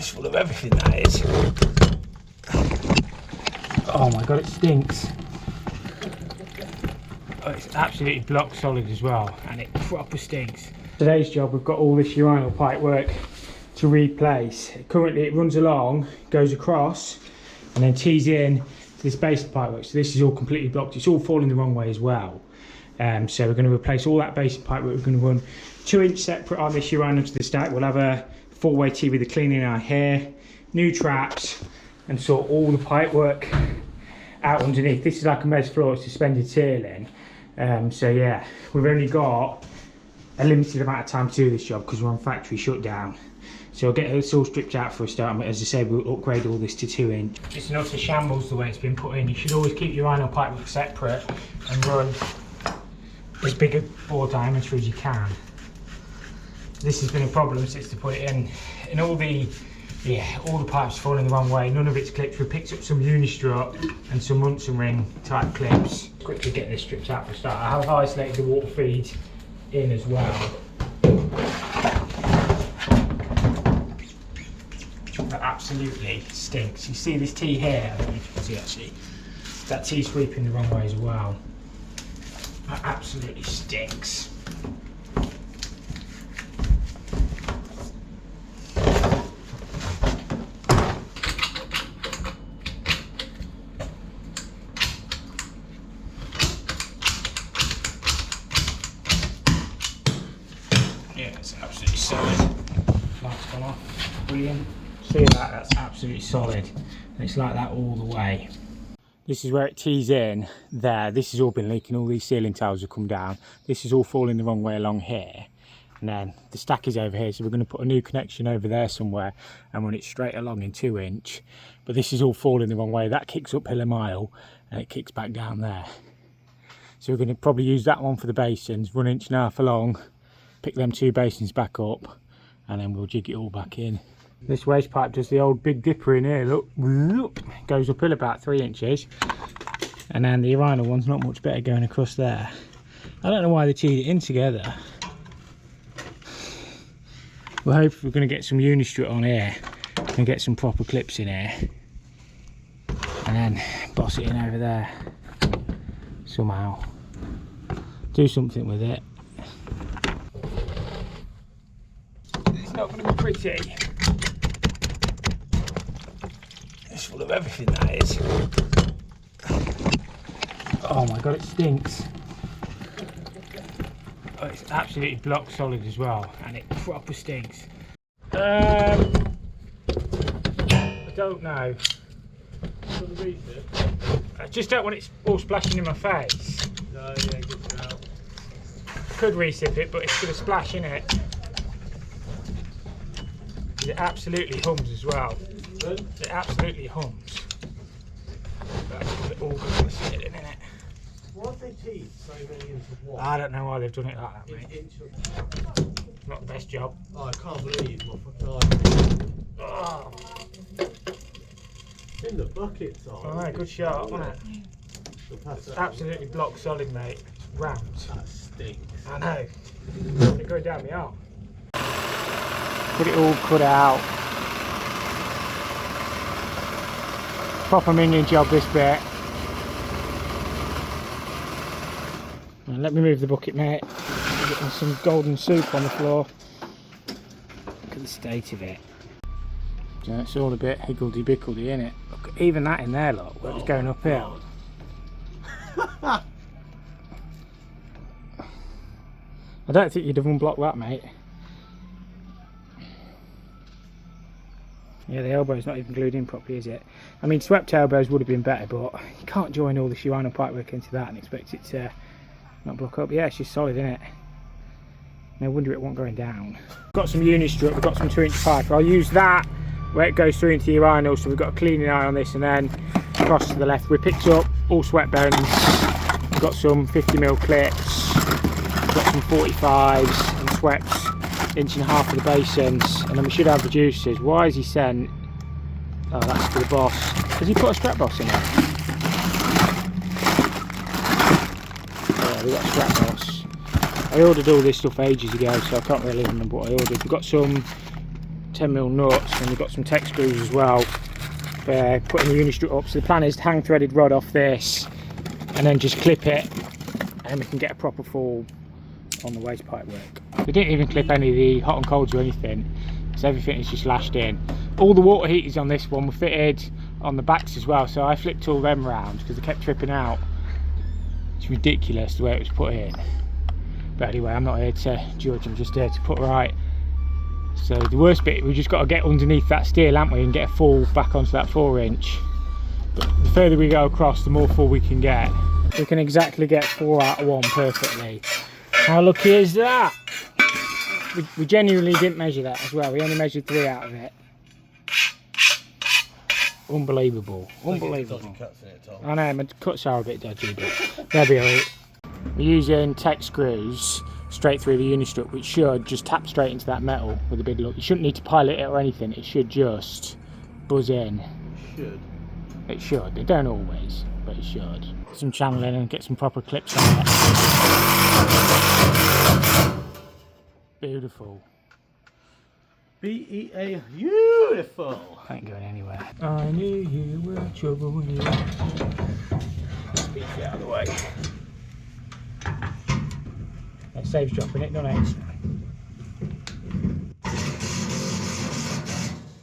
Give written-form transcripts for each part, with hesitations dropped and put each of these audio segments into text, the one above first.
It's full of everything, that is. Oh my god, it stinks. Oh, it's absolutely block solid as well, and it proper stinks. Today's job, we've got all this urinal pipe work to replace. Currently it runs along, goes across, and then tees in to this base of pipe work. So this is all completely blocked. It's all falling the wrong way as well. So we're going to replace all that base of pipe work. We're going to run 2-inch separate on this urinal to the stack. We'll have a 4-way tee with a cleaning eye here, new traps, and sort all the pipe work out underneath. This is like a mez floor, suspended ceiling. So yeah, we've only got a limited amount of time to do this job because we're on factory shutdown. So I'll get this all stripped out for a start, but as I say, we'll upgrade all this to 2-inch. It's an utter shambles the way it's been put in. You should always keep your urinal pipe work separate and run as big a bore diameter as you can. This has been a problem since they put it in. And all the pipes falling the wrong way. None of it's clipped. We picked up some unistrut and some Munson ring type clips. Quickly get this stripped out for a start. I have isolated the water feed in as well. That absolutely stinks. You see this tee here? I don't know if you can see actually. That tee's sweeping the wrong way as well. That absolutely stinks. Yeah, it's absolutely solid. Light's gone off. Brilliant. See that? That's absolutely solid. And it's like that all the way. This is where it tees in there. This has all been leaking. All these ceiling tiles have come down. This is all falling the wrong way along here. And then the stack is over here. So we're going to put a new connection over there somewhere and run it straight along in 2-inch. But this is all falling the wrong way. That kicks uphill a mile and it kicks back down there. So we're going to probably use that one for the basins, run 1.5 inch along, pick them 2 basins back up, and then we'll jig it all back in. This waste pipe does the old Big Dipper in here, look, goes uphill about 3 inches. And then the urinal one's not much better going across there. I don't know why they teed it in together. We're hoping we're going to get some unistrut on here and get some proper clips in here. And then boss it in over there somehow. Do something with it. It's not going to be pretty. It's full of everything, that is. Oh my god, it stinks. Oh, it's absolutely block solid as well, and it proper stinks. I don't know. I just don't want it all splashing in my face. No, yeah, good to know. Could resip it, but it's going to splash in it. It absolutely hums as well. It absolutely hums. That's all good for the ceiling, isn't it? Why have they teed so many into one? I don't know why they've done it like that, mate. Not the best job. Oh, I can't believe my fucking eye. Oh. It's in the buckets, Alright, good shot, wasn't it? It's absolutely block solid, mate. It's rammed. That stinks. I know. It's going down the arm. Get it all cut out. Proper minion job, this bit. Now, let me move the bucket, mate. We're getting some golden soup on the floor. Look at the state of it. So it's all a bit higgledy-pickledy, isn't it? Look, even that in there, look, where it's going uphill. I don't think you'd have unblocked that, mate. Yeah, the elbow's not even glued in properly, is it? I mean, swept elbows would have been better, but you can't join all this urinal pipework into that and expect it to not block up. Yeah, it's just solid, isn't it? No wonder it wasn't going down. Got some unistrut, we've got some 2-inch pipe. I'll use that where it goes through into the urinal, so we've got a cleaning eye on this, and then across to the left we picked up all sweat bearings. We've got some 50mm clips, we've got some 45s and swept 1.5 inch of the basins, and then we should have the juices. Why has he sent? Oh, that's for the boss. Has he put a strap boss in it? Yeah, we've got a strap boss. I ordered all this stuff ages ago, so I can't really remember what I ordered. We've got some 10mm nuts, and we've got some tech screws as well for putting the unistrut up. So the plan is to hang threaded rod off this and then just clip it, and we can get a proper fall on the waste pipe work. We didn't even clip any of the hot and colds or anything, because everything is just lashed in. All the water heaters on this one were fitted on the backs as well, so I flipped all them round because they kept tripping out. It's ridiculous the way it was put in. But anyway, I'm not here to judge, I'm just here to put right. So the worst bit, we've just got to get underneath that steel, haven't we, and get a fall back onto that 4-inch. But the further we go across, the more fall we can get. We can exactly get 4 out of 1 perfectly. How lucky is that? We genuinely didn't measure that as well. We only measured 3 out of it. Unbelievable. Unbelievable. I know, my cuts are a bit dodgy, but they'll be alright. We're using tech screws straight through the unistrut, which should just tap straight into that metal with a big look. You shouldn't need to pilot it or anything, it should just buzz in. It should. It don't always, but it should. Some channeling and get some proper clips on it. Beautiful. B-E-A, beautiful. Ain't going anywhere. I knew you were trouble when you speak it out of the way. It saves dropping it, doesn't it?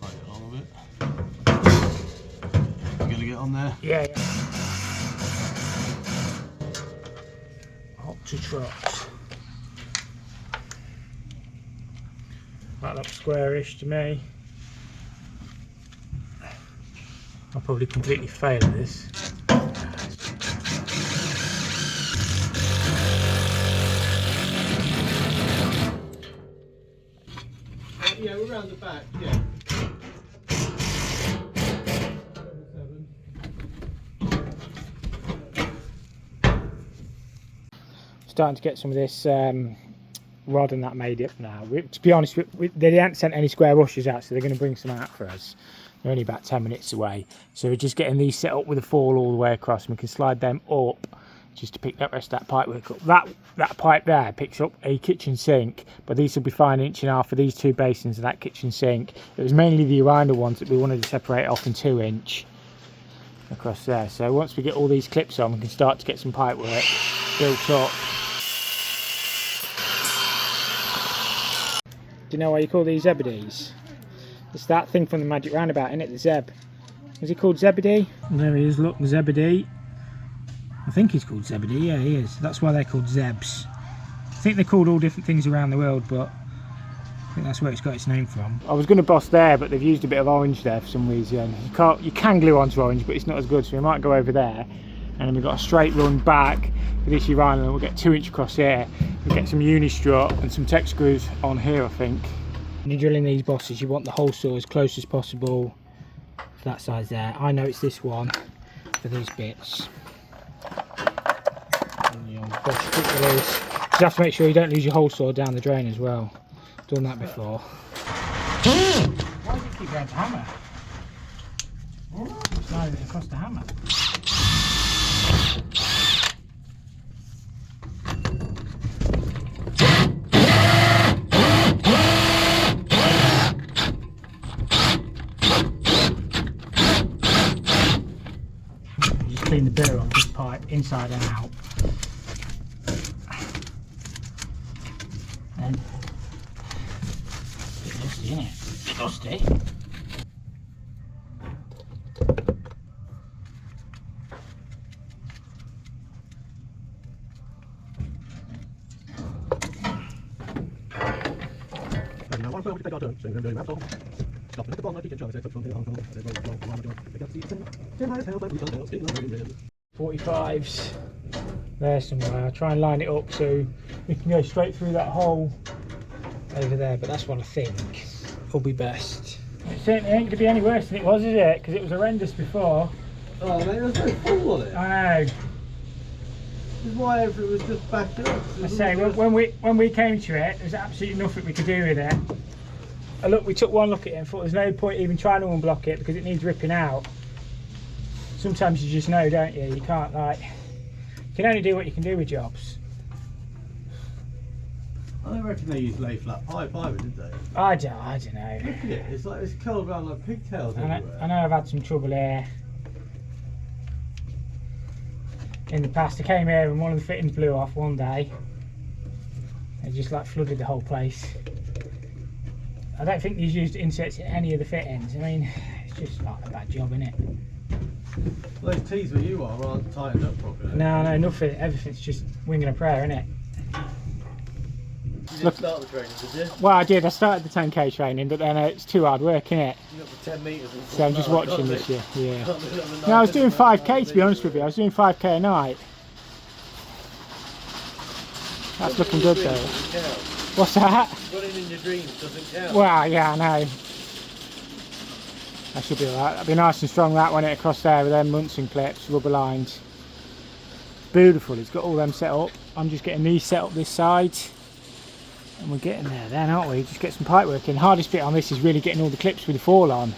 Right, all of it. You gonna get on there? Yeah. Hot to trot. That looks squarish to me. I'll probably completely fail at this. Yeah, we're around the back, yeah. Starting to get some of this rod and that made up now. To be honest, they hadn't sent any square washers out, so they're going to bring some out for us. They're only about 10 minutes away, so we're just getting these set up with a fall all the way across, and we can slide them up just to pick that rest of that pipe work up. That pipe there picks up a kitchen sink, but these will be fine 1.5 inch for these 2 basins of that kitchen sink. It was mainly the urinal ones that we wanted to separate off in 2 inch across there. So once we get all these clips on, we can start to get some pipe work built up. Do you know why you call these Zebedees? It's that thing from the Magic Roundabout, isn't it? The Zeb. Is he called Zebedee? There he is, look, the Zebedee. I think he's called Zebedee, yeah he is. That's why they're called Zebs. I think they're called all different things around the world, but I think that's where it's got its name from. I was going to boss there, but they've used a bit of orange there for some reason. You can glue onto orange, but it's not as good, so we might go over there. And then we've got a straight run back for this urinal, and we'll get 2 inch across here. We'll get some unistrut and some tech screws on here, I think. When you're drilling these bosses, you want the hole saw as close as possible to that size there. I know it's this one for these bits. And you just have to make sure you don't lose your hole saw down the drain as well. Done that before. Why do you keep going to hammer? It's not even across the hammer. Clean the burr off this pipe inside and out. And a bit dusty, isn't it? A bit dusty. .45s there somewhere. I'll try and line it up so we can go straight through that hole over there, but that's what I think will be best. It certainly ain't going to be any worse than it was, is it? Because it was horrendous before. Oh man, there's no fall on it. I know. This is why everything was just backed up. I say, when we came to it, there was absolutely nothing we could do with it. And look, we took one look at it and thought there's no point even trying to unblock it because it needs ripping out. Sometimes you just know, don't you? You can't, like, you can only do what you can do with jobs. I don't reckon they used lay flat pipe either, did they? I don't know. Look at it, it's like it's curled around like pigtails everywhere. I know I've had some trouble here in the past. I came here and one of the fittings blew off one day. It just like flooded the whole place. I don't think these used inserts in any of the fittings. I mean, it's just like a bad job, innit? Well, those T's where you are aren't tightened up properly. No, nothing. Everything's just winging a prayer, innit? You didn't start the training, did you? Well, I did. I started the 10k training, but then it's too hard work, innit? You got the 10 metres. So I'm just watching this year. Yeah. No, I was doing 5k to be honest with you. I was doing 5k a night. That's looking good though. What's that? Running in your dreams doesn't count. Well, yeah, I know. That should be alright. That'd be nice and strong, that one, it across there with them Munson clips, rubber lines. Beautiful. It's got all them set up. I'm just getting these set up this side. And we're getting there then, aren't we? Just get some pipe work in. Hardest bit on this is really getting all the clips with the fall on.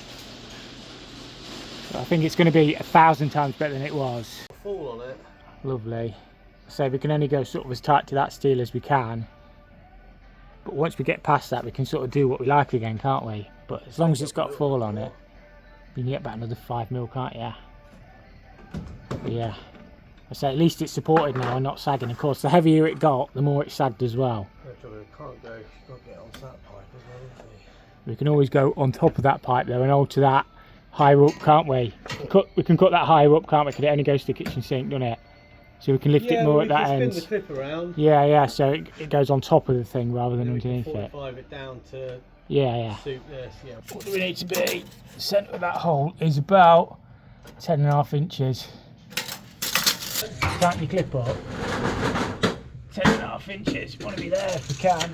But I think it's going to be 1,000 times better than it was. Fall on it. Lovely. So we can only go sort of as tight to that steel as we can. But once we get past that, we can sort of do what we like again, can't we? But as long as it's got fall on it, you can get about another 5mm, can't you? But yeah. I say at least it's supported now and not sagging. Of course, the heavier it got, the more it sagged as well. Can't get onto that pipe as well, isn't it? We can always go on top of that pipe though and alter that higher up, can't we? We can cut that higher up, can't we? Because it only goes to the kitchen sink, doesn't it? So we can lift it more at that end. Spin the clip around. Yeah, so it goes on top of the thing rather than underneath it. 45 it down to yeah. suit this, yeah. What do we need to be? The centre of that hole is about 10.5 inches. Tighten your clip up. 10.5 inches. Want to be there if we can.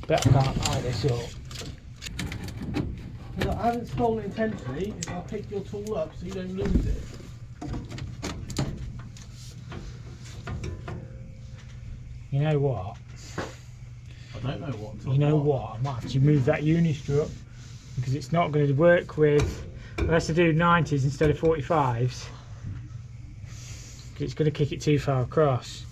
Bet I can't tie this up. I haven't stolen it intentionally. I'll pick your tool up so you don't lose it. You know what? I don't know what. You know what? I might have to move that unistrut because it's not going to work with. Unless I do 90s instead of 45s. It's going to kick it too far across.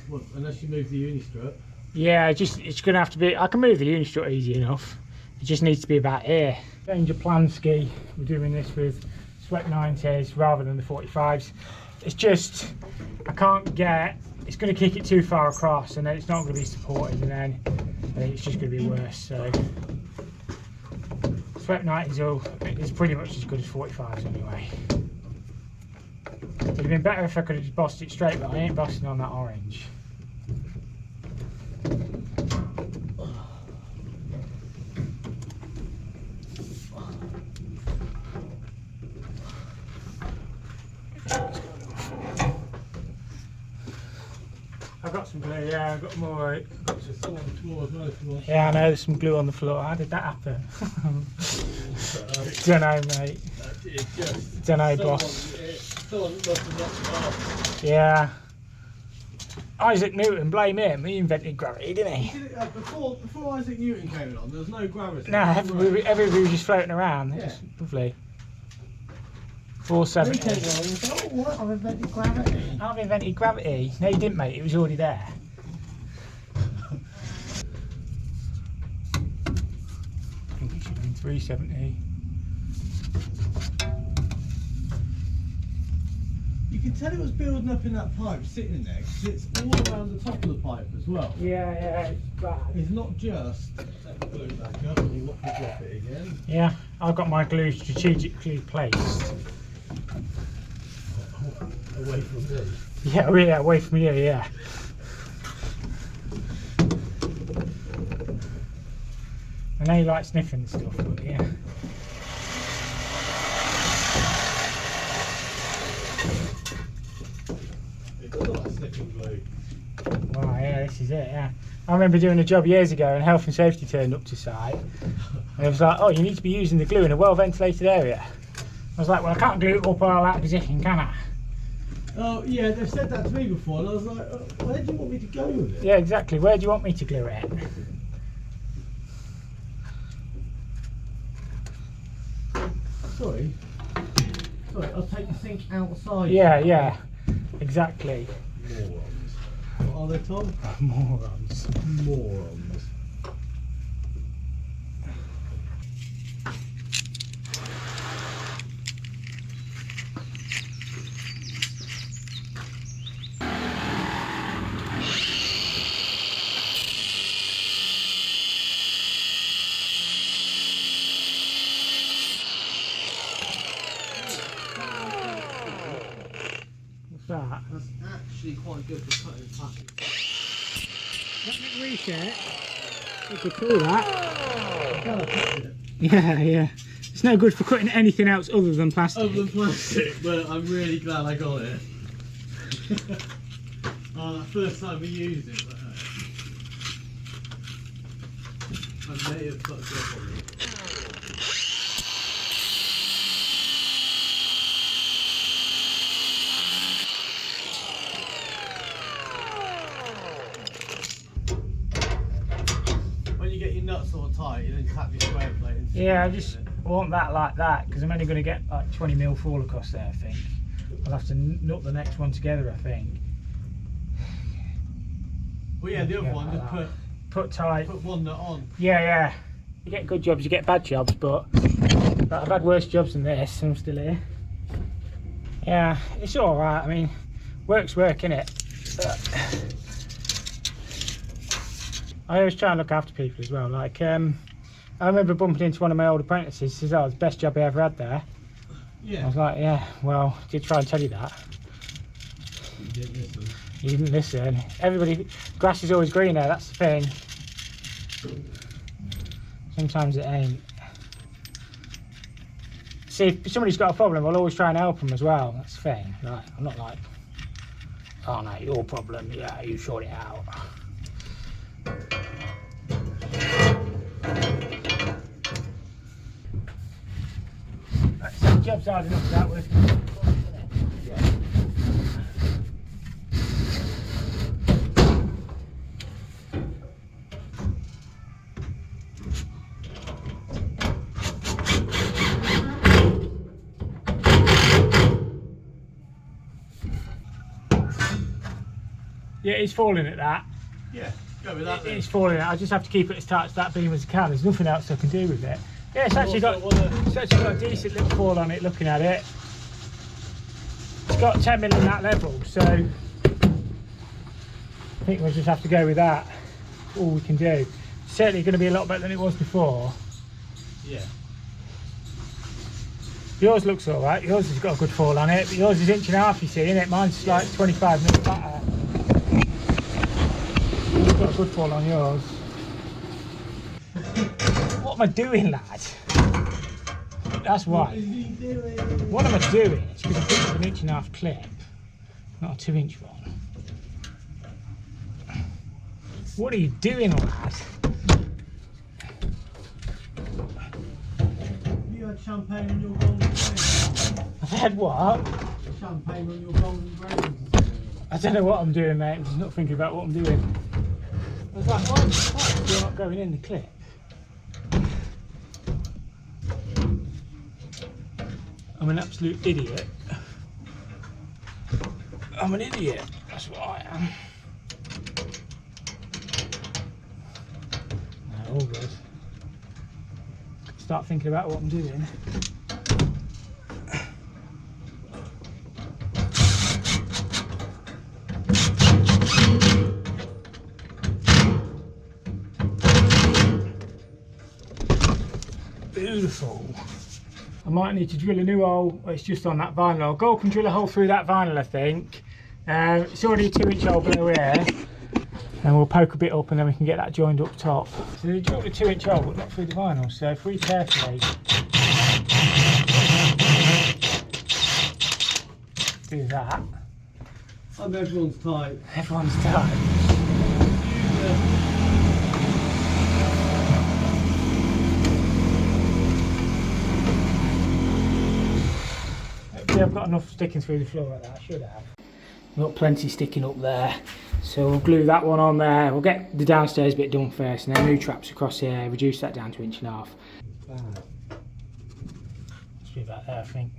Well, unless you move the unistrut. Yeah, it's going to have to be. I can move the unistrut easy enough. It just needs to be about here. Change of plan ski. We're doing this with swept 90s rather than the 45s. It's just I can't get. It's going to kick it too far across, and then it's not going to be supported, and then I think it's just going to be worse. So swept 90s is pretty much as good as 45s anyway. It'd have been better if I could have just bossed it straight, but I ain't bossing on that orange. I've got some glue, yeah, I've got more. Yeah, I know, there's some glue on the floor. How did that happen? Don't know, mate. Don't know, boss. Yeah. Isaac Newton, blame him. He invented gravity, didn't he? Before Isaac Newton came along, there was no gravity. No, everybody was just floating around. Yeah. Just lovely. 470. Oh, what? I've invented gravity. I've invented gravity. No, you didn't, mate. It was already there. I think it should have been 370. You can tell it was building up in that pipe, sitting there, because it's all around the top of the pipe as well. Yeah, it's bad. It's not just set the glue back up and you drop it again. Yeah, I've got my glue strategically placed. Away from me. Yeah, away from you, yeah. I know you like sniffing and stuff, but yeah. It does look like sniffing glue. Wow, yeah, this is it, yeah. I remember doing a job years ago and health and safety turned up to site. And it was like, oh, you need to be using the glue in a well ventilated area. I was like, well, I can't glue it up all that position, can I? Oh, yeah, they've said that to me before, and I was like, where do you want me to go with it? Yeah, exactly. Where do you want me to glue it? Sorry. Sorry, I'll take the sink outside. Yeah, yeah, exactly. Morons. What are they, Tom? Morons. Morons. What's that? That's actually quite good for cutting plastic. That make reset. You could call that. Kind of cut it. Yeah, yeah. It's no good for cutting anything else other than plastic. Other than plastic, but I'm really glad I got it. Oh, that first time we used it, I may have fucked up on it. When you get your nuts all tight, you then tap your square plate. And Yeah, I just want that like that because I'm only going to get like 20mm fall across there, I think. I'll have to nut the next one together, I think. Well, yeah, the other one, just like put tight. put one nut on. Yeah, yeah. You get good jobs, you get bad jobs, but I've had worse jobs than this, and I'm still here. Yeah, it's all right. I mean, work's work, innit? I always try and look after people as well. Like, I remember bumping into one of my old apprentices. He says, "Oh, it's the best job I ever had there." Yeah. I was like, "Yeah, well, I did try and tell you that." You didn't listen. You didn't listen. Everybody, grass is always greener. That's the thing. Sometimes it ain't. See, if somebody's got a problem, I'll always try and help them as well. That's the thing. Like, I'm not like, "Oh no, your problem. Yeah, you sort it out." So the job's hard enough without working. Yeah, it's falling at that. Yeah, go with that then. It's falling at. I just have to keep it as tight as that beam as I can. There's nothing else I can do with it. Yeah, it's actually got a decent little fall on it looking at it. It's got 10mm in that level, so I think we'll just have to go with that. All we can do. It's certainly going to be a lot better than it was before. Yeah. Yours looks alright, yours has got a good fall on it, but yours is 1.5 inches, you see, innit? Mine's like 25mm fatter. You've got a good fall on yours. What am I doing, lad? That's why. What is he doing? What am I doing? It's because I picked up an 1.5 clip, not a 2-inch one. What are you doing, lad? You had champagne on your golden brains. I've had what? Champagne on your golden brains. I don't know what I'm doing, mate. I'm just not thinking about what I'm doing. I was like, why you're not going in the clip? I'm an absolute idiot. I'm an idiot. That's what I am. No, all good. Start thinking about what I'm doing. Beautiful. I might need to drill a new hole. It's just on that vinyl. Gold can drill a hole through that vinyl, I think. It's already a 2-inch hole below here. And we'll poke a bit up and then we can get that joined up top. So they drilled a 2-inch hole but not through the vinyl. So if we carefully do that. Everyone's tight. Everyone's tight. Hopefully I've got enough sticking through the floor like that. I should have. I've got plenty sticking up there. So we'll glue that one on there. We'll get the downstairs bit done first and then new traps across here. Reduce that down to 1.5 inches. Should be about there, I think.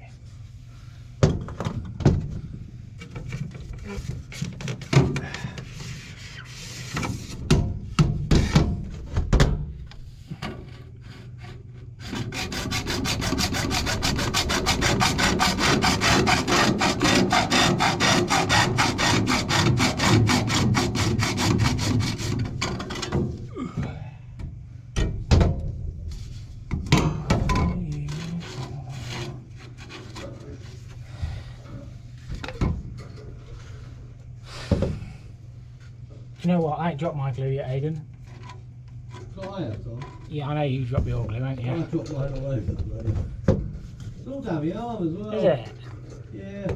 You know what? I ain't dropped my glue yet, Aidan. So I have, Tom. Yeah, I know you dropped your glue, ain't you? I dropped mine all over the place. It's all down my arm as well. Is it? Yeah.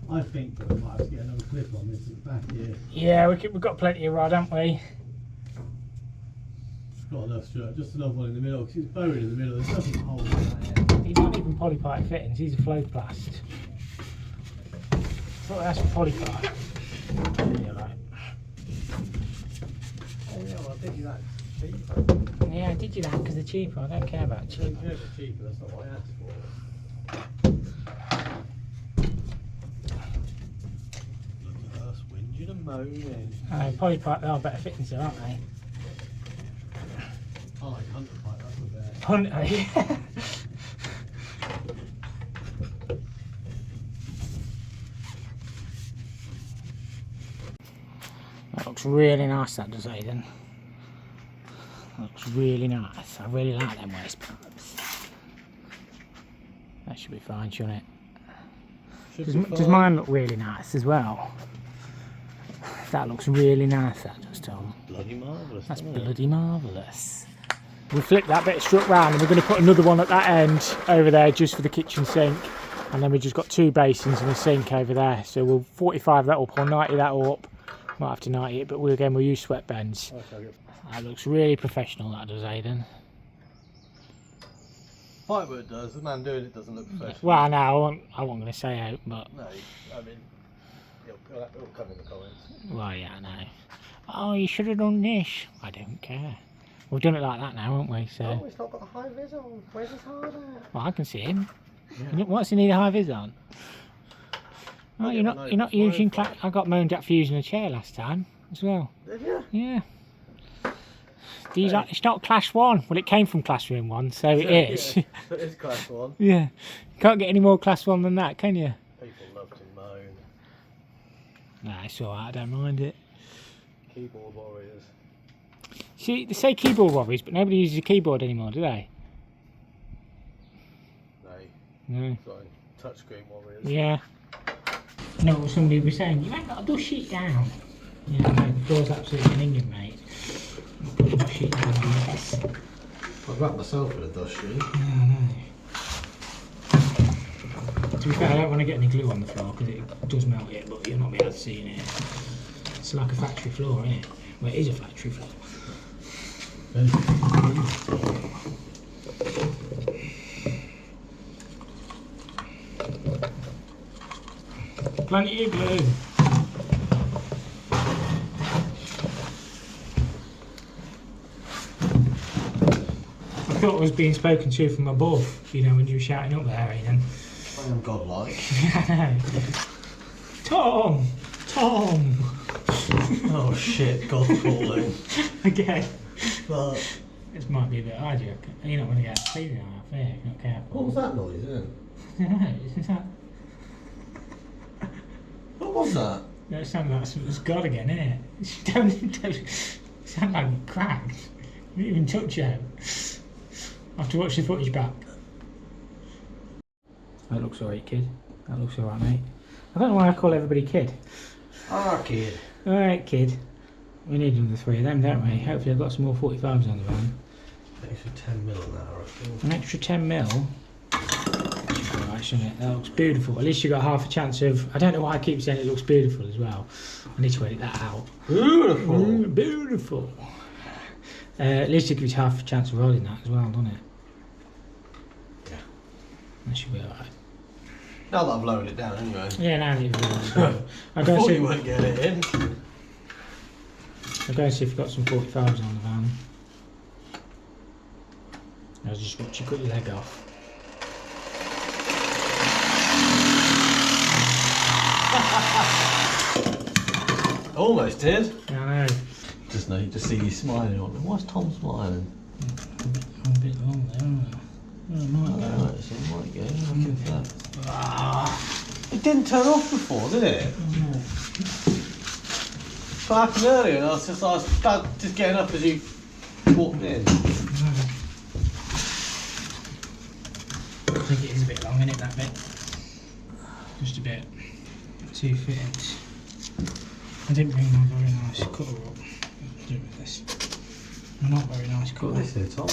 I think that we might have to get another clip on this at the back here. Yeah, we've got plenty of rod, haven't we? Not enough, Stuart. Just another one in the middle, because it's buried in the middle. There's nothing holding that here. He's not even polypipe fittings, he's a floatplast. So that's polypipe. Yeah, right. Oh yeah, well I think that's cheaper. Yeah, I did you that because they're cheaper. I don't care about cheap. Yeah, they're cheaper, that's not what I asked for. Look at us whinging and moaning. Polypipe, they are better fittings though, aren't they? I like 100 pipe, that's the best. Hunter, That looks really nice, that does, Aidan. That looks really nice. I really like them waste pipes. That should be fine, shouldn't it? Does mine look really nice as well? That looks really nice, that does, Tom. Bloody marvellous. That's bloody marvellous. We'll flip that bit strut round and we're going to put another one at that end over there just for the kitchen sink. And then we've just got 2 basins and a sink over there. So we'll 45 that up or 90 that up. Might have to 90 it, but we'll use sweat bends. Okay. That looks really professional, that does, Aidan. Pipework does, the man doing it doesn't look professional. Well, no, I wasn't going to say out, but... No, I mean, it'll come in the comments. Well, yeah, I know. Oh, you should have done this. I don't care. We've done it like that now, haven't we? So. Oh, it's not got a high vis on. Where's his hard at? Well, I can see him. Yeah. What's he need a high vis on? Oh, you're not using. I got moaned at for using a chair last time as well. Did you? Yeah. These are, it's not class 1. Well, it came from classroom 1, so it is. Yeah, so it is class 1. Yeah. Can't get any more class 1 than that, can you? People love to moan. Nah, it's alright. I don't mind it. Keyboard warriors. See, they say keyboard warriors, but nobody uses a keyboard anymore, do they? No. No. Sorry, touchscreen warriors. Yeah. No, what somebody was saying, you ain't got to dust sheet down. Yeah, no, the floor's absolutely hanging, mate. Put the dust sheet down on this. I've wrapped myself in a dust sheet. Yeah, I know. To be fair, I don't want to get any glue on the floor because it does melt it, but you'll not be able to see in it. It's like a factory floor, isn't it? Well, it is a factory floor. Plenty of glue. I thought I was being spoken to from above, you know, when you were shouting up there, Ian. I am godlike. Yeah, I know. Tom! Tom! Oh shit, God's falling. Okay. But This might be a bit hard, you reckon? You're not going to get clean off there if you're not careful. what was that noise then? I don't know, isn't that... What was that? That sounds like something's got again, innit? Don't sound like it cracked. You didn't even touch it. I have to watch the footage back. That looks alright, kid. That looks alright, mate. I don't know why I call everybody kid. Ah, kid. Alright, kid. We need another 3 of them, don't we? Hopefully I've got some more 45s on the van. Extra 10 mil an hour, I think. An extra 10 mil. Alright, shouldn't it? That looks beautiful. At least you got half a chance of... I don't know why I keep saying it looks beautiful as well. I need to edit that out. Beautiful. Beautiful. At least it gives you half a chance of rolling that as well, doesn't it? Yeah. That should be alright. Now that I've lowered it down anyway. Yeah, now that you've done I thought you weren't getting it in. I'll go and see if you've got some 45s on the van. I just watch you cut your leg off. Almost did. I know. Just know, just see you smiling on me. Why's Tom smiling? I'm a bit long there, aren't I? Oh, might go. Alright, so it might go. Look at that. It didn't turn off before, did it? No. What happened earlier? And I was just getting up as you walked in. I think it is a bit long, isn't it, that bit? Just a bit. 2 fittings. I didn't bring my very nice cutter up. Let's do it with this. Not very nice cutter. Got this here, Tom.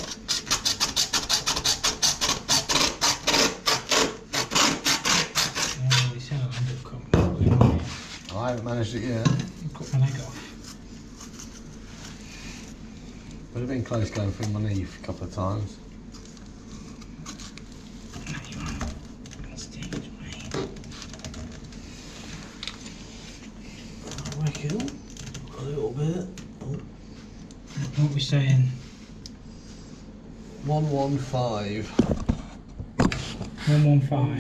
Yeah, we said I'll end up putting it on here. I haven't managed it yet. Cut my leg off. Would have been close going through my knee a couple of times. No, you aren't. Stage, mate. I reckon. A little bit. Oh. What are we saying? 115. 115.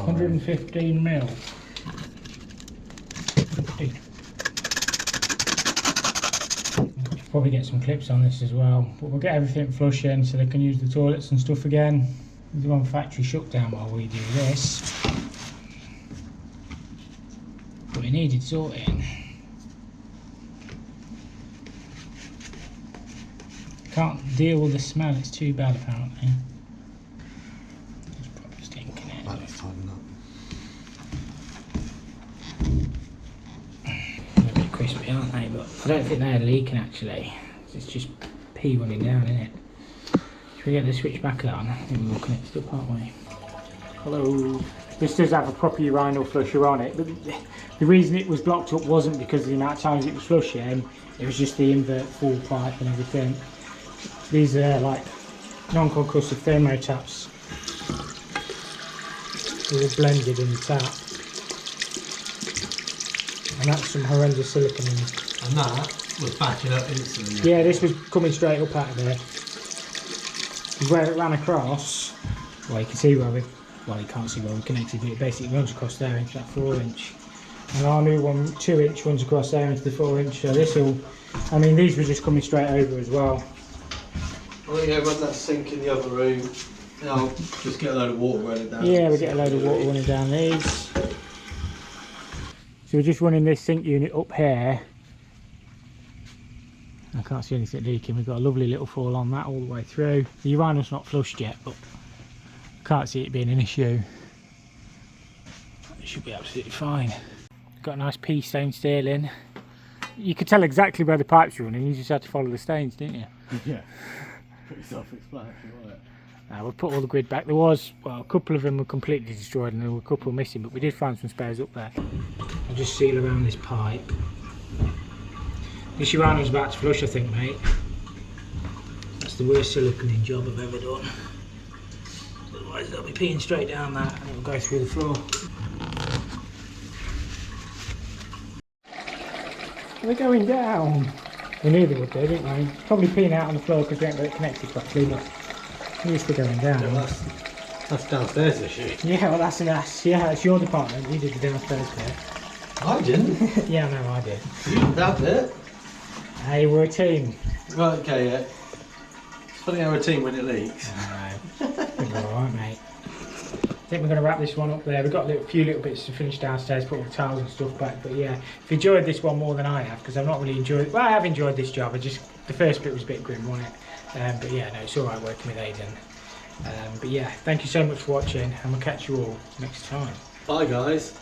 115 mil. 15. Probably get some clips on this as well, but we'll get everything flush in so they can use the toilets and stuff again. We do on factory shutdown while we do this. But it needed sorting. Can't deal with the smell, it's too bad apparently. It's probably stinking it. That looks tightened up. They're a bit crispy, aren't they? But I don't think they're leaking actually. It's just pee running down, isn't it? Should we get the switch back on? I think we're all connected up, aren't we? Hello. This does have a proper urinal flusher on it, but the reason it was blocked up wasn't because of the amount of times it was flushing, it was just the invert full pipe and everything. These are like non-concussive thermo taps. They're all blended in the tap. And that's some horrendous silicone in it. And that was backing up instantly. Yeah, this was coming straight up out of there. Where it ran across, well you can see where we, well you can't see where we connected, but it basically runs across there into that 4-inch. And our new one, 2-inch, runs across there into the 4-inch, so this will, I mean these were just coming straight over as well. I think run that sink in the other room. I'll just get a load of water running down. Yeah, we get a load of water running down these. So we're just running this sink unit up here. I can't see anything leaking. We've got a lovely little fall on that all the way through. The urinal's not flushed yet, but I can't see it being an issue. It should be absolutely fine. Got a nice pea stain stairling. You could tell exactly where the pipes were running, you just had to follow the stains, didn't you? Yeah. Pretty self-explanatory, wasn't it? We'll put all the grid back. There was, well, a couple of them were completely destroyed and there were a couple missing, but we did find some spares up there. I'll just seal around this pipe. This urinal's about to flush, I think, mate. That's the worst siliconing job I've ever done. Otherwise they'll be peeing straight down that and it'll go through the floor. They're going down. We knew they would do, didn't we? Probably peeing out on the floor because we haven't got it connected properly, but at least they're going down. Yeah, that's downstairs issue. Yeah, well that's yeah, it's your department. You did the downstairs bit. I didn't. Yeah, no, I did. You did that bit. Hey, we're a team. Right, okay, yeah. It's funny how a team when it leaks. I know. You're alright, mate. I think we're going to wrap this one up there. We've got a few little bits to finish downstairs, put all the towels and stuff back. But yeah, if you enjoyed this one more than I have, because I've not really enjoyed it. Well, I have enjoyed this job. The first bit was a bit grim, wasn't it? But yeah, no, it's alright working with Aidan. But yeah, thank you so much for watching, and we'll catch you all next time. Bye, guys.